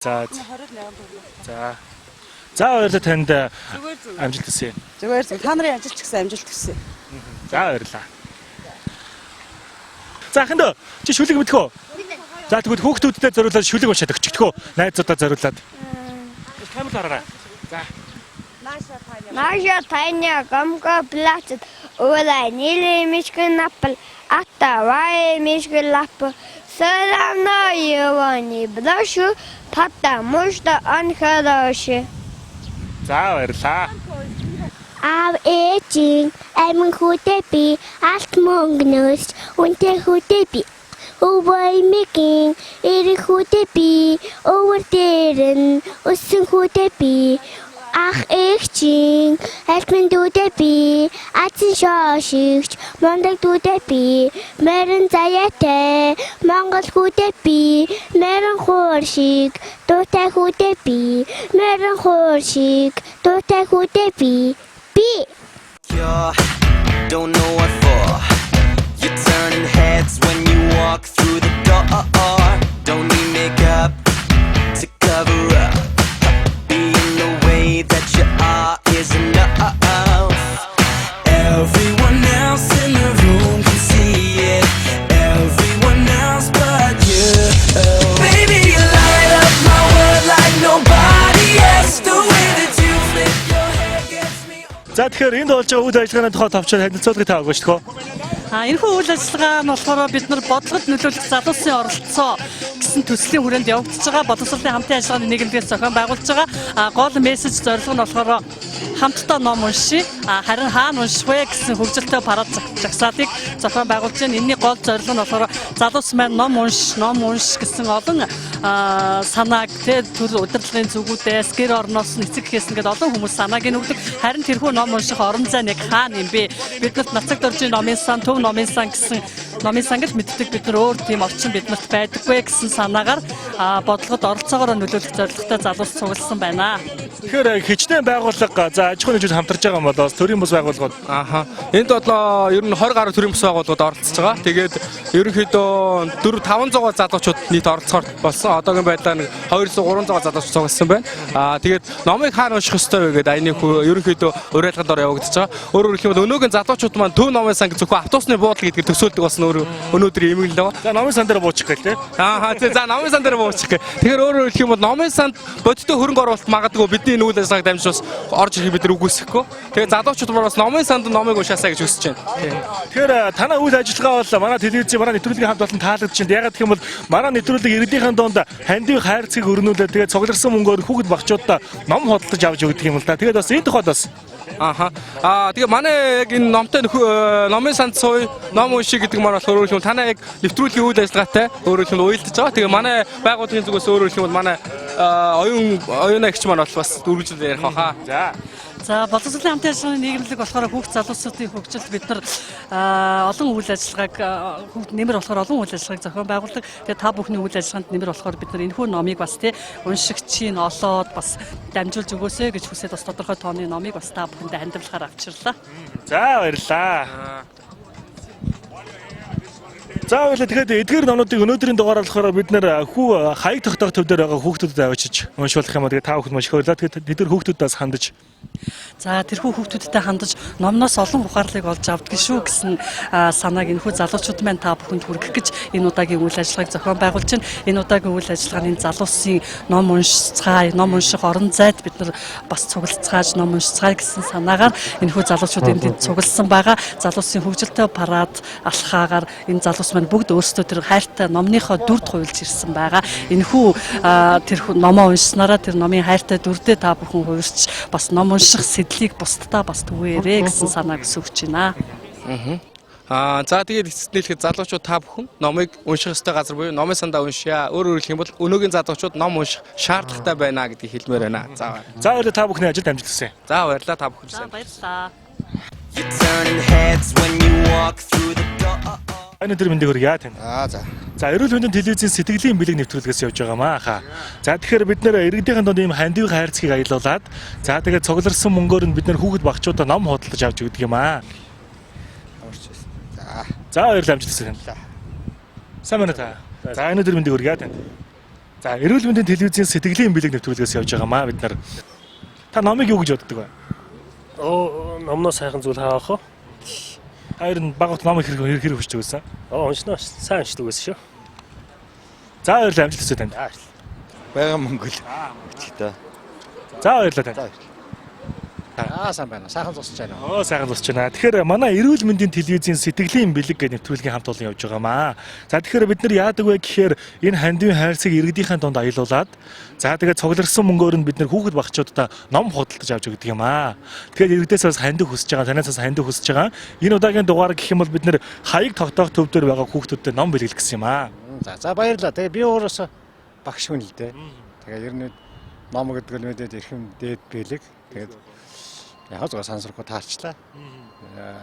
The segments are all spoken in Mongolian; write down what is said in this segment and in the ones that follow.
За. За. За баярлалаа танд амжилт хүсье. Зүгээр зөв. Та нарын ажилч гэсэн амжилт хүсье. За баярлалаа. За хандаа чи шүлэг мэдхүү? За тэгвэл хүүхдүүдтэй зориулаад шүлэг уншаад өгчихдгөө. Найзуудаа зориулаад. Камер хараа. За. Наша тайня гамга платит. Ола ниле мишкин напл. Атта вай мишкин лап. Сарамно явани бдашу патта мушта анхадаши. За баярлалаа. Av эжин амин хүтэби алт мөнгнөс үнтэй хүтэби Өвөй мэгин эрэг хүтэби өвөр дээрэн өссөн хүтэби ах эгчин альтмын дүүтэби азин шошигч мондаг дүүтэби мэрэн заяатай монгол хүтэби мэрэн хууршиг дуутай хүтэби мэрэн хууршиг дуутай хүтэби You don't know what for. You're turning heads when you walk through the door. Don't need makeup to cover up. Being the way that you are is enough. Everyone else in the room can see it. Everyone else but you. Baby, you light up my world like nobody else. The way that you flip your hair gets me. За тэгэхээр энд болж байгаа үйл ажиллагааны тухай товчоор танилцуулгыг тавьж шүү дээ. Энэхүү үйл ажиллагаа нь болохоор бид нар бодлогод нөлөөлөх залуусын оролцоо гэсэн төслийн хүрээнд явагдаж байгаа боловсролын хамтын ажиллагааны нийгэмдээс зохион байгуулж байгаа. Гол мессеж зорилго нь болохоор хамтдаа ном уншия, харин хаана унших вэ гэсэн хөгжилтэй парад жагсаалыг зохион байгуулж байна. Энэний гол зорилго нь болохоор залуус маань ном унш гэсэн олон санааг төр удирдлагын зүгүүдээс гэр орноос нь эцэг гэхээс ингээд олон хүмүүс санааг өгдөг. Харин тэрхүү ном унших орон зай яг хаана юм бэ? Биднэрт нацаг доржийн номын сан, төв номын сан гэсэн номын сан гэж мэддэг. Бид нар өөр тийм орчин биднэрт байдаггүй гэсэн санаагаар бодлогод оролцоогоор нөлөөлөх зорилготой залуус цугласан байна. Тэгэхээр хичнээн байгууллага за аж ахуйн нэгжүүд хамтарч байгаа юм болоос төрийн бус байгууллагууд. Энд бодлоо ер нь 20 гаруй төрийн бус байгууллагууд оролцож байгаа. Тэгээд ерөнхийдөө 400-500 залуучууд нийт оролцохоор болсон. Одоогийн байдлаар 200-300 залуучууд цугласан байна. Тэгээд номыг хаана унших ёстой вэ гэдэг аяны ерөнхийдөө уриалганд ор явагдаж байгаа. Өөрөөр хэлбэл өнөөгийн залуучууд маань төв номын сан зөвхөн автобусны буудлын гэдгийг төсөөлдөг болсон өнөөдөр эмэглэл байгаа. За номын сан дээр буучих гэх тээ. За номын сан дээр буучих гэх. Тэгэхээр өөрөөр хэлэх юм бол номын санд бодиттой хөрөнгө оруулалт магадгүй бидний энэ үйл ажиллагааг дамжуулж орж ирэх бид нар үгүйсэхгүй. Тэгээд залуучууд бас номын санд номыг уншаасаа гэж хүсэж байна. Тэгэхээр танай үйл ажиллагаа бол манай телевизийн манай нэвтрүүлгийн хамт олон таалагдж байна. Ягаад гэх юм бол манай нэвтрүүлэг иргэдийнхэн донд хандив хайрцгийг өрнүүлээд тэгээд цугларсан мөнгөөр хүүхэд багчуудаа ном худалдаж авч өгдөг юм л да. Тэгээд бас энэ тухайд бас тэгээ манай яг энэ номтой номын санд сууй ном уншиг гэдэг маань болохоор өөрөөр хэлбэл танай яг нэвтрүүлгийн үйл ажиллагаатай өөрөөр хэлбэл уялдаж байгаа. Тэгээ манай байгууллагын зүгээс өөрөөр хэлбэл манай оюунагч маань бол бас үргэлжлэл ярих баха. За боловсролын хамтын ажиллагааны нийгэмлэг болохоор хүүхд залуусуудын хөгжилд бид нар олон үйл ажиллагааг хүүхд нэмэр болохоор олон үйл ажиллагааг зохион байгуулдаг. Тэгээ та бүхний үйл ажиллагаанд нэмэр болохоор бид нар энэхүү номыг бас уншигчийн олоод бас дамжуулж өгөөсэй гэж хүсээд бас тодорхой тооны номыг бас та бүхэндээ хандивлахаар авчирлаа. За баярлалаа. За баярлалаа. Тэгэхээр эдгээр номнуудыг өнөөдрийн дугаараар болохоор бид нэр хүү хаяг тогтоох төв дээр байгаа хүүхдүүдэд авчиж уншуулах юм аа. Тэгээ та бүхэн маш их баярлалаа. Тэгэхээр тэд нар хүүхдүүдээс хандаж за тэрхүү хүүхдүүдтэй хандаж номноос олон ухаарлыг олж авдаг шүү гэсэн санааг энэхүү залуучууд маань та бүхэнд хүргэх гэж энэ удаагийн үйл ажиллагааг зохион байгуулж байна. Энэ удаагийн үйл ажиллагааны залуусын ном унших орон зайд бид нар бас цуглацгааж ном уншицгаая гэсэн санаагаар энэхүү залуучууд энд цугласан байгаа. Залуусын хөгжилтэй парад алхаагаар энэ залуус маань бүгд өөрсдөө тэр хайртай номныхоо дүрд хуйлж ирсэн байгаа. Энэхүү тэр номоо уншснараа тэр номын хайртай дүрдээ та бүхэн хуурч бас ном унших сэдлийг бусдаа бас түгээрээ гэсэн санааг өсгөж байна. За тэгээд эцэстнэлхэд залуучууд та бүхэн номыг унших ёстой газар буюу номын сандаа уншия. Өөрөөр хэлэх юм бол өнөөгийн залуучууд ном унших шаардлагатай байна гэдгийг хэлмээр байна. За баярлалаа та бүхний ажилд амжилт хүсье. За баярлалаа та бүхэнд. За баярлалаа. Өнөөдөр мэндийг хүргье тань. За. За эрүүл мэндийн телевизийн сэтгэлийн бэлэг нэвтрүүлгээс явж байгаамаа хаа. За тэгэхээр бид нэр иргэдийнхэн донд ийм хандив хайрцгийг аялуулад за тэгээд цугларсан мөнгөөр нь бид нэр хүүхэд багчуудаа ном худалдаж авч өгдөг юм аа. За баярлалаа амжилт хүсье. Сайн байна та. За өнөөдөр мэндийг хүргье тань. За эрүүл мэндийн телевизийн сэтгэлийн бэлэг нэвтрүүлгээс явж байгаамаа бид нар. Та номыг юу гэж боддог вэ? Номноо сайхан зүйл хаах уу? Хоёр нь багт номыг хэрэг хүчтэй байсан. Уншнаа сайн уншдаг байсан шүү. За баярлалаа амжилт хүсье танд. Баян Монгол. Өчигдөө. За баярлалаа танд. Сайн байна. Сайхан зогсож байна. Сайхан зогсож байна. Тэгэхээр манай эрүүл мэндийн телевизийн сэтгэлийн бэлэг гэх нэвтрүүлгийн хамт олон явж байгаамаа. За тэгэхээр бид нар яадаг вэ гэхээр энэ хандивын хайрцаг иргэдийнхэн донд аялуулад за тэгээд цугларсан мөнгөөр нь бид нар хүүхэд багчуудаа ном худалдаж авч өгдөг юм аа. Тэгэхээр иргэдээс бас хандив хүсэж байгаа, танаас хандив хүсэж байгаа. Энэ удаагийн дугаар гэх юм бол бид нар хаяг тогтоох төв дээр байгаа хүүхдүүдэд ном бэлгэл гэсэн юм аа. За баярлалаа. Тэгээ би өөрөөсөө багш хүн л дээ. Тэгээ ер нь ном гэдэг л мэдээд эрхэм дээд бэлэг. Тэгээд яг зөө сансрахгүй таарчлаа.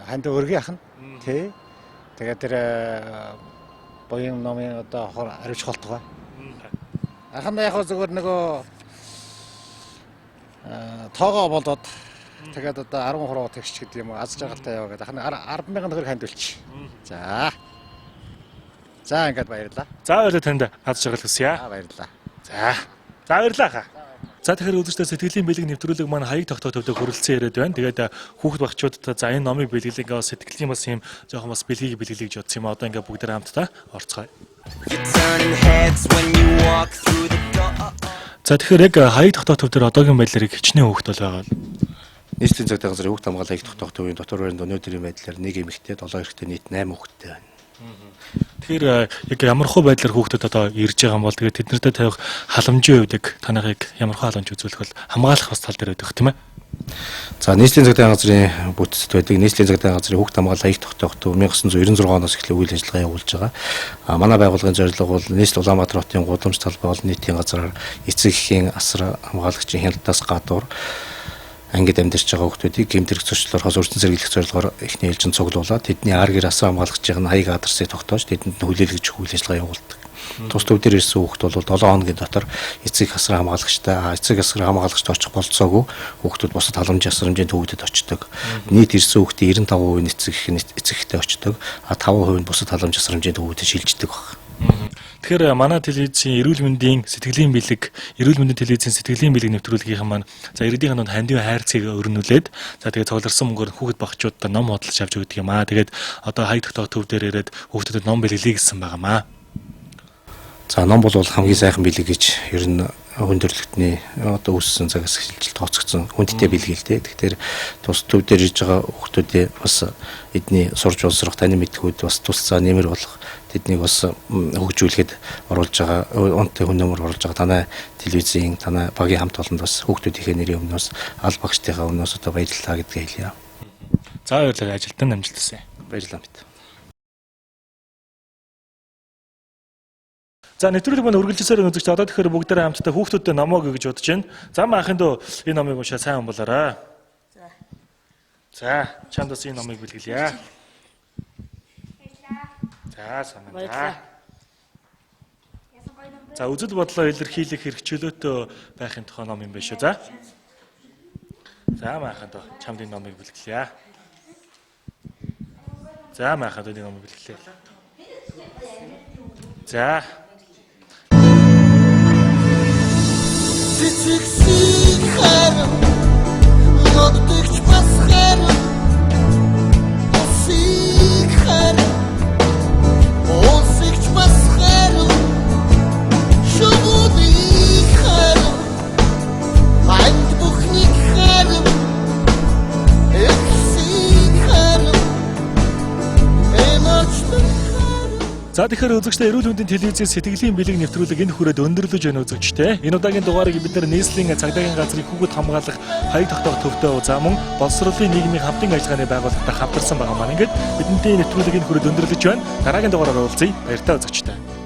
Ханд өргөе ахна. Тэ. Тэгээд тэр боён номын одоо аривч холтгоо. Ахна яг зөвөр нөгөө тоогоо болоод тэгээд одоо 13 тэгч гэдэг юм аз жаргалтай яваа гэдэг. Ахна 10,000 төгрөг ханд үлч. За. За ингээд баярлалаа. За баярлалаа танд аз жаргал хүсье. Баярлалаа. За. За баярлалаа хаа. За тэгэхээр үзэгчдээ сэтгэлийн бэлэг нэвтрүүлэг маань хаяг тогтоох төвдөө хүрэлцэн яриад байна. Тэгээд хүүхэд багчуудад за энэ номыг бэлгэлээ ингээ сэтгэлийн бас юм жоохон бас бэлгийг бэлгэлээ гэж бодсон юм. Одоо ингээ бүгдээ хамтдаа орцгоё. За тэгэхээр яг хаяг тогтоох төвдөр одоогийн байдлаар хичнээн хүүхэд бол байгаа. Нийслэлийн цагдаа газрын хүүхд хамгааллын хаяг тогтоох төвийн дотор байранд өнөөдрийн байдлаар 1 эмэгтэй 7 эрэгтэй нийт 8 хүүхэдтэй байна. Тэгэхээр яг ямархуу байдлаар хүүхдүүд одоо ирж байгаа юм бол тэгээд тэднэртэй тавих халамжийн үед яг танайхыг ямархуу халамж үзүүлэх бол хамгаалах бас тал дээр байдаг тийм ээ. За нийслэлийн цагдаа газрын бүтцэд байдаг нийслэлийн цагдаа газрын хүүхд хамгааллын хаяг тогтоох төв 1996 оноос эхлээ үйл ажиллагаа явуулж байгаа. Манай байгууллагын зорилго бол нийслэл Улаанбаатар хотын гудамж талбай олон нийтийн газраар эцэг эхийн асар хамгаалагчийн хяналтаас гадуур ангид амьдарч байгаа хүүхдүүдийг гэмтэрх зөрчлөөрөөс өртөн сэргийлэх зорилгоор эхний ээлжинд цуглуулад тэдний ар гэр асаа хамгаалагчийн хаяг адресыг тогтоож тэдэнд хүлээлгэж үйл ажиллагаа явуулдаг. Тус төв дээр ирсэн хүүхд бол 7 хоногийн дотор эцэг асар хамгаалагчтай эцэг асар хамгаалагчтай очих болцоогүй хүүхдүүд бусад халамж ясрамжийн төвүүдэд очдог. Нийт ирсэн хүүхдийн 95% нь эцэгтэй очдог. 5% нь бусад халамж ясрамжийн төвүүдэд шилждэг баг. Тэгэхээр манай телевизийн эрүүл мэндийн сэтгэлийн бэлэг, эрүүл мэндийн телевизийн сэтгэлийн бэлэг нэвтрүүлгийнхэн маань за иргэдийн донд хандивын хайрцгийг өрнүүлээд за тэгээд цугларсан мөнгөөр хүүхэд багчуудаа ном худалдаж авч өгдөг юм аа. Тэгээд одоо хаяг тогтоох төв дээр ирээд хүүхдүүдэд ном бэлгэлээ гэсэн байгаамаа. За ном бол хамгийн сайхан бэлэг гэж ер нь хүндрэлтний одоо үүссэн цагаас эхэлж тооцогдсон хүндтэй бэлгэлтэй. Тэгэхээр тус төв дээр ирж байгаа хүүхдүүдээ бас эдний сурж боловсрох таны мэдхүүд бас тусцаа нэмэр болох тэднийг бас хөгжүүлэхэд оруулж байгаа онтой хүн нөмөр оруулж байгаа танай телевизийн танай багийн хамт олонд бас хүүхдүүдийнхээ нэрийн өмнөөс аль багштайхаа өмнөөс одоо баярлалаа гэдгийг хэлье. За баярлалаа ажилтан амжилт хүсье. Баярлалаа мэд. За нэвтрүүлэг маань үргэлжилсээр үзэгч одоо тэгэхээр бүгдээрээ хамтдаа хүүхдүүдэд номоо гэж бодож байна. За маахын дөө энэ номыг уншаа сайн болоорой. За чамд бас энэ номыг бэлгэлье. За сайн байна. За үзэл бодлоо илэрхийлэх хэрэгчлөөтэй байхын тухай ном юм байна шүү. За маахын дөө чамд энэ номыг бэлгэлье. За маахын дөө энэ номыг бэлгэлье. За Цэцэгсийг харав ногдогч бас харав усыг харав усыгч бас харав шувуудыг харав ханд бүхнийг харав эхсийг харав эмоцтой. за тэгэхээр үзэгчдээ эрүүл мэндийн телевизийн сэтгэлийн бэлэг нэвтрүүлэг энэ хүрээд өндөрлөж байна үзэгчдээ. Энэ удаагийн дугаарыг бид нар нийслэлийн цагдаагийн газрын хүүхэд хамгаалах хаяг тогтоох төвтэй за мөн боловсролын нийгмийн хамтын ажиллагааны байгууллагатай хамтарсан байгаа маань ингээд бидний нэвтрүүлэг энэ хүрээд өндөрлөж байна. Дараагийн дугаараар уулзъя. Баяртай үзэгчдээ.